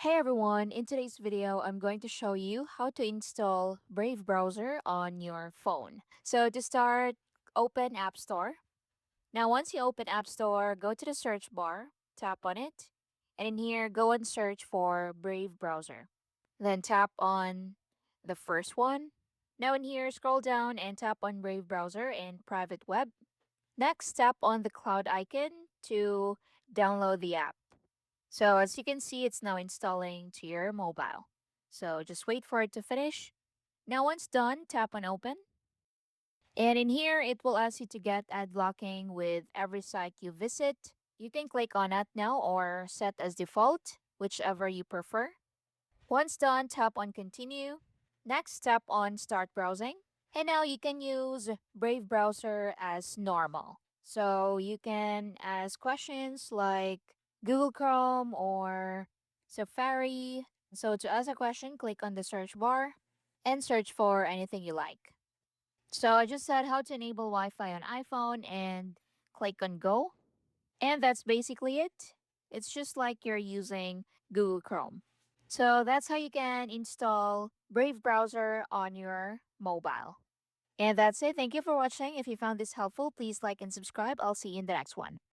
Hey everyone, in today's video, I'm going to show you how to install Brave browser on your phone. So to start, open App Store. Now once you open App Store, go to the search bar, tap on it, and in here, go and search for Brave browser. Then tap on the first one. Now in here, scroll down and tap on Brave browser and private web. Next, tap on the cloud icon to download the app. So as you can see, it's now installing to your mobile. So just wait for it to finish. Now once done, tap on open. And in here, it will ask you to get ad blocking with every site you visit. You can click on that now or set as default, whichever you prefer. Once done, tap on continue. Next, tap on start browsing. And now you can use Brave browser as normal. So you can ask questions like Google Chrome or Safari. So to ask a question, click on the search bar and search for anything you like. So I just said how to enable Wi-Fi on iPhone and click on go. And that's basically it. It's just like you're using Google Chrome. So that's how you can install Brave browser on your mobile. And that's it. Thank you for watching. If you found this helpful, please like and subscribe. I'll see you in the next one.